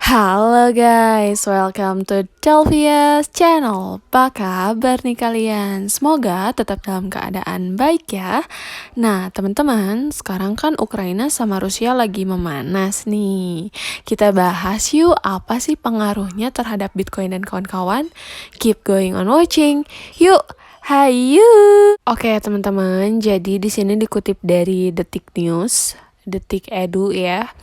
Halo guys, welcome to Delvia's channel. Apa kabar nih kalian? Semoga tetap dalam keadaan baik ya. Nah teman-teman, sekarang kan Ukraina sama Rusia lagi memanas nih. Kita bahas yuk apa sih pengaruhnya terhadap Bitcoin dan kawan-kawan. Keep going on watching. Yuk, hayu. Oke teman-teman, jadi di sini dikutip dari Detik News, Detik Edu ya,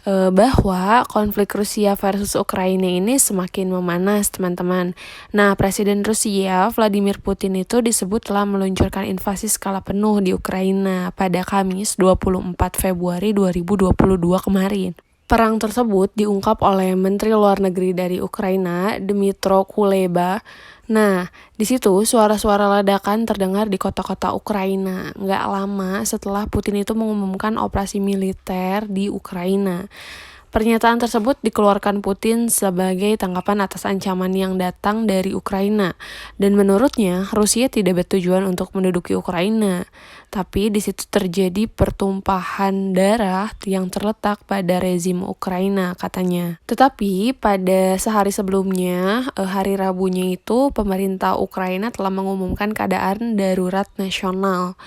bahwa konflik Rusia versus Ukraina ini semakin memanas, teman-teman. Nah, Presiden Rusia Vladimir Putin itu disebut telah meluncurkan invasi skala penuh di Ukraina pada Kamis 24 Februari 2022 kemarin. Perang tersebut diungkap oleh Menteri Luar Negeri dari Ukraina, Dmytro Kuleba. Nah, di situ suara-suara ledakan terdengar di kota-kota Ukraina. Nggak lama setelah Putin itu mengumumkan operasi militer di Ukraina. Pernyataan tersebut dikeluarkan Putin sebagai tanggapan atas ancaman yang datang dari Ukraina. Dan menurutnya, Rusia tidak bertujuan untuk menduduki Ukraina. Tapi di situ terjadi pertumpahan darah yang terletak pada rezim Ukraina, katanya. Tetapi pada sehari sebelumnya, hari Rabunya itu, pemerintah Ukraina telah mengumumkan keadaan darurat nasional.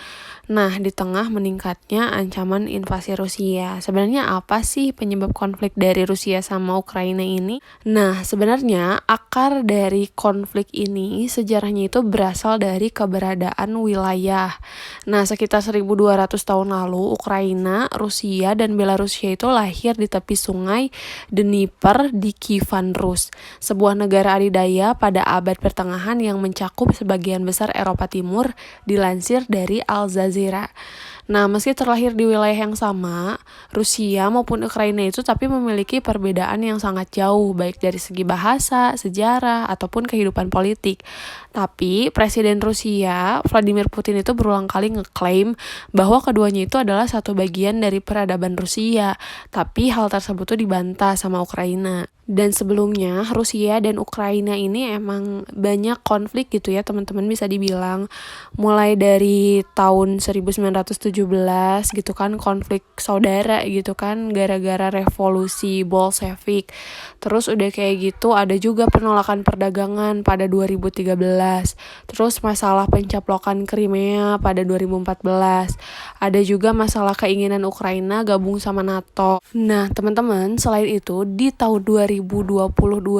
Nah, di tengah meningkatnya ancaman invasi Rusia, sebenarnya apa sih penyebab konflik dari Rusia sama Ukraina ini? Nah, sebenarnya akar dari konflik ini sejarahnya itu berasal dari keberadaan wilayah. Nah, sekitar 1200 tahun lalu, Ukraina, Rusia, dan Belarusia itu lahir di tepi sungai Dnieper di Kievan, Rus, sebuah negara adidaya pada abad pertengahan yang mencakup sebagian besar Eropa Timur, dilansir dari Al Jazeera. Nah, meski terlahir di wilayah yang sama, Rusia maupun Ukraina itu tapi memiliki perbedaan yang sangat jauh, baik dari segi bahasa, sejarah, ataupun kehidupan politik. Tapi, Presiden Rusia, Vladimir Putin itu berulang kali ngeklaim bahwa keduanya itu adalah satu bagian dari peradaban Rusia. Tapi, hal tersebut tuh dibantah sama Ukraina. Dan sebelumnya, Rusia dan Ukraina ini emang banyak konflik gitu ya, teman-teman bisa dibilang. Mulai dari tahun 1917 gitu kan, konflik saudara gitu kan, gara-gara revolusi Bolshevik. Terus udah kayak gitu ada juga penolakan perdagangan pada 2013. Terus masalah pencaplokan Crimea pada 2014. Ada juga masalah keinginan Ukraina gabung sama NATO. Nah, teman-teman, selain itu di tahun 2022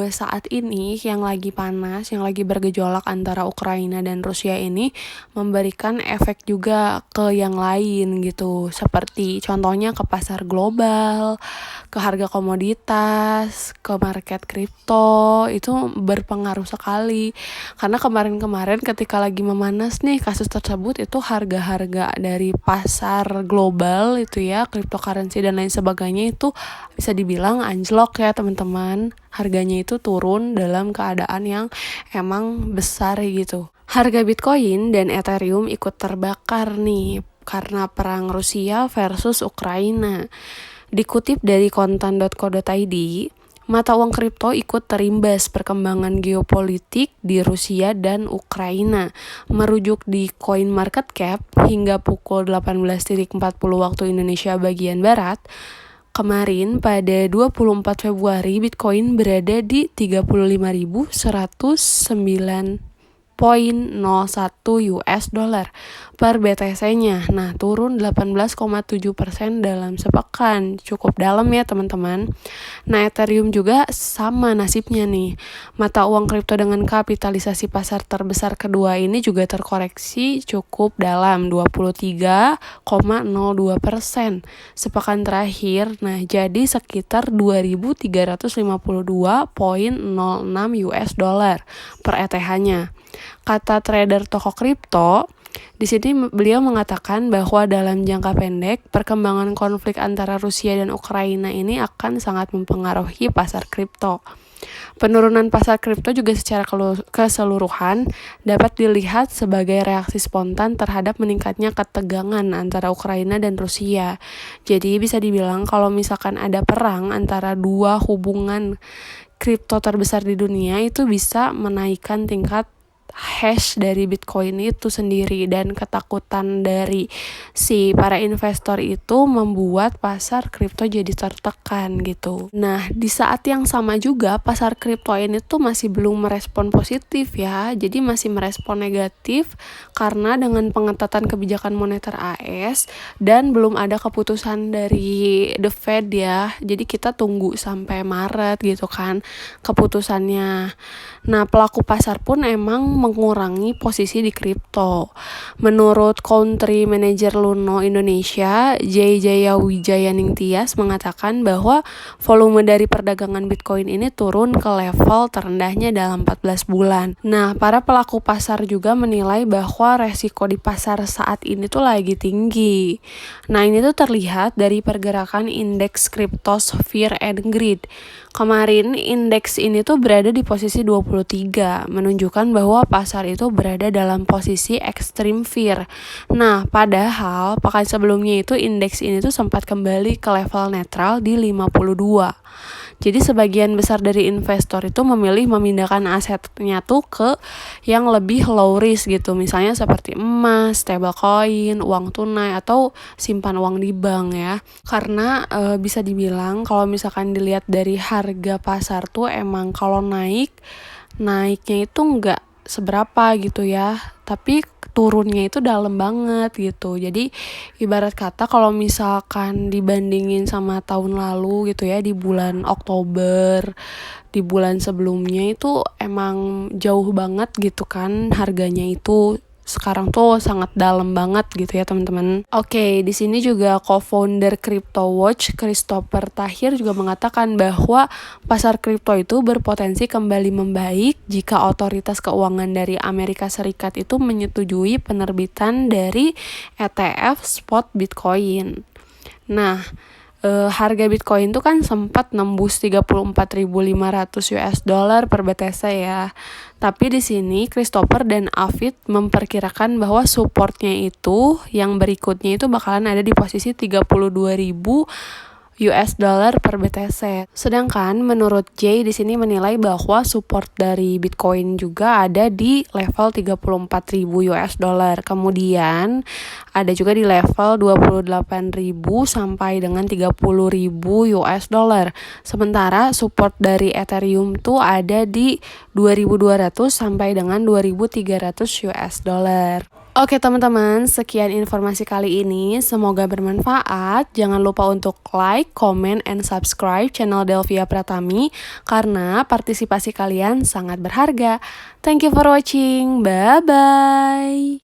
saat ini yang lagi panas, yang lagi bergejolak antara Ukraina dan Rusia ini memberikan efek juga ke yang lain gitu, seperti contohnya ke pasar global, ke harga komoditas, ke market kripto, itu berpengaruh sekali. Karena kemarin-kemarin ketika lagi memanas nih kasus tersebut, itu harga-harga dari pasar global itu ya, cryptocurrency dan lain sebagainya itu bisa dibilang anjlok ya teman-teman. Harganya itu turun dalam keadaan yang emang besar gitu. Harga Bitcoin dan Ethereum ikut terbakar nih karena perang Rusia versus Ukraina. Dikutip dari kontan.co.id, mata uang kripto ikut terimbas perkembangan geopolitik di Rusia dan Ukraina. Merujuk di CoinMarketCap hingga pukul 18.40 waktu Indonesia bagian Barat, kemarin pada 24 Februari Bitcoin berada di 35.109,01 US dollar per BTC-nya. Nah, turun 18,7% dalam sepekan. Cukup dalam ya, teman-teman. Nah, Ethereum juga sama nasibnya nih. Mata uang kripto dengan kapitalisasi pasar terbesar kedua ini juga terkoreksi cukup dalam 23,02% sepekan terakhir. Nah, jadi sekitar 2.352,06 US dollar per ETH-nya. Kata trader toko kripto, di sini beliau mengatakan bahwa dalam jangka pendek, perkembangan konflik antara Rusia dan Ukraina ini akan sangat mempengaruhi pasar kripto. Penurunan pasar kripto juga secara keseluruhan dapat dilihat sebagai reaksi spontan terhadap meningkatnya ketegangan antara Ukraina dan Rusia. Jadi bisa dibilang kalau misalkan ada perang antara dua hubungan kripto terbesar di dunia, itu bisa menaikkan tingkat hash dari Bitcoin itu sendiri, dan ketakutan dari si para investor itu membuat pasar kripto jadi tertekan gitu. Nah, di saat yang sama juga pasar kripto ini tuh masih belum merespon positif ya, jadi masih merespon negatif karena dengan pengetatan kebijakan moneter AS dan belum ada keputusan dari The Fed ya. Jadi kita tunggu sampai Maret gitu kan keputusannya. Nah, pelaku pasar pun emang mengurangi posisi di kripto. Menurut Country Manager Luno Indonesia, Jaya Wijaya Ningtyas mengatakan bahwa volume dari perdagangan Bitcoin ini turun ke level terendahnya dalam 14 bulan. Nah, para pelaku pasar juga menilai bahwa resiko di pasar saat ini tuh lagi tinggi. Nah, ini tuh terlihat dari pergerakan indeks kriptos Fear and Greed. Kemarin indeks ini tuh berada di posisi 23, menunjukkan bahwa pasar itu berada dalam posisi extreme fear. Nah, padahal pekan sebelumnya itu indeks ini tuh sempat kembali ke level netral di 52. Jadi sebagian besar dari investor itu memilih memindahkan asetnya tuh ke yang lebih low risk gitu, misalnya seperti emas, stablecoin, uang tunai, atau simpan uang di bank ya. Karena bisa dibilang kalau misalkan dilihat dari harga pasar tuh emang kalau naiknya itu nggak seberapa gitu ya, tapi turunnya itu dalam banget gitu. Jadi ibarat kata kalau misalkan dibandingin sama tahun lalu gitu ya, di bulan Oktober, di bulan sebelumnya itu emang jauh banget gitu kan harganya itu. Sekarang tuh sangat dalam banget gitu ya teman-teman. Oke, di sini juga co-founder CryptoWatch Christopher Tahir juga mengatakan bahwa pasar kripto itu berpotensi kembali membaik jika otoritas keuangan dari Amerika Serikat itu menyetujui penerbitan dari ETF spot Bitcoin. Nah, harga Bitcoin tuh kan sempat nembus 34.500 US dollar per BTC ya. Tapi di sini Christopher dan Avid memperkirakan bahwa supportnya itu yang berikutnya itu bakalan ada di posisi 32.000 US dollar per BTC. Sedangkan menurut Jay di sini menilai bahwa support dari Bitcoin juga ada di level 34.000 US dollar. Kemudian ada juga di level 28.000 sampai dengan 30.000 US dollar. Sementara support dari Ethereum tuh ada di 2.200 sampai dengan 2.300 US dollar. Oke teman-teman, sekian informasi kali ini. Semoga bermanfaat. Jangan lupa untuk like, comment, and subscribe channel Delvia Pratami karena partisipasi kalian sangat berharga. Thank you for watching. Bye-bye.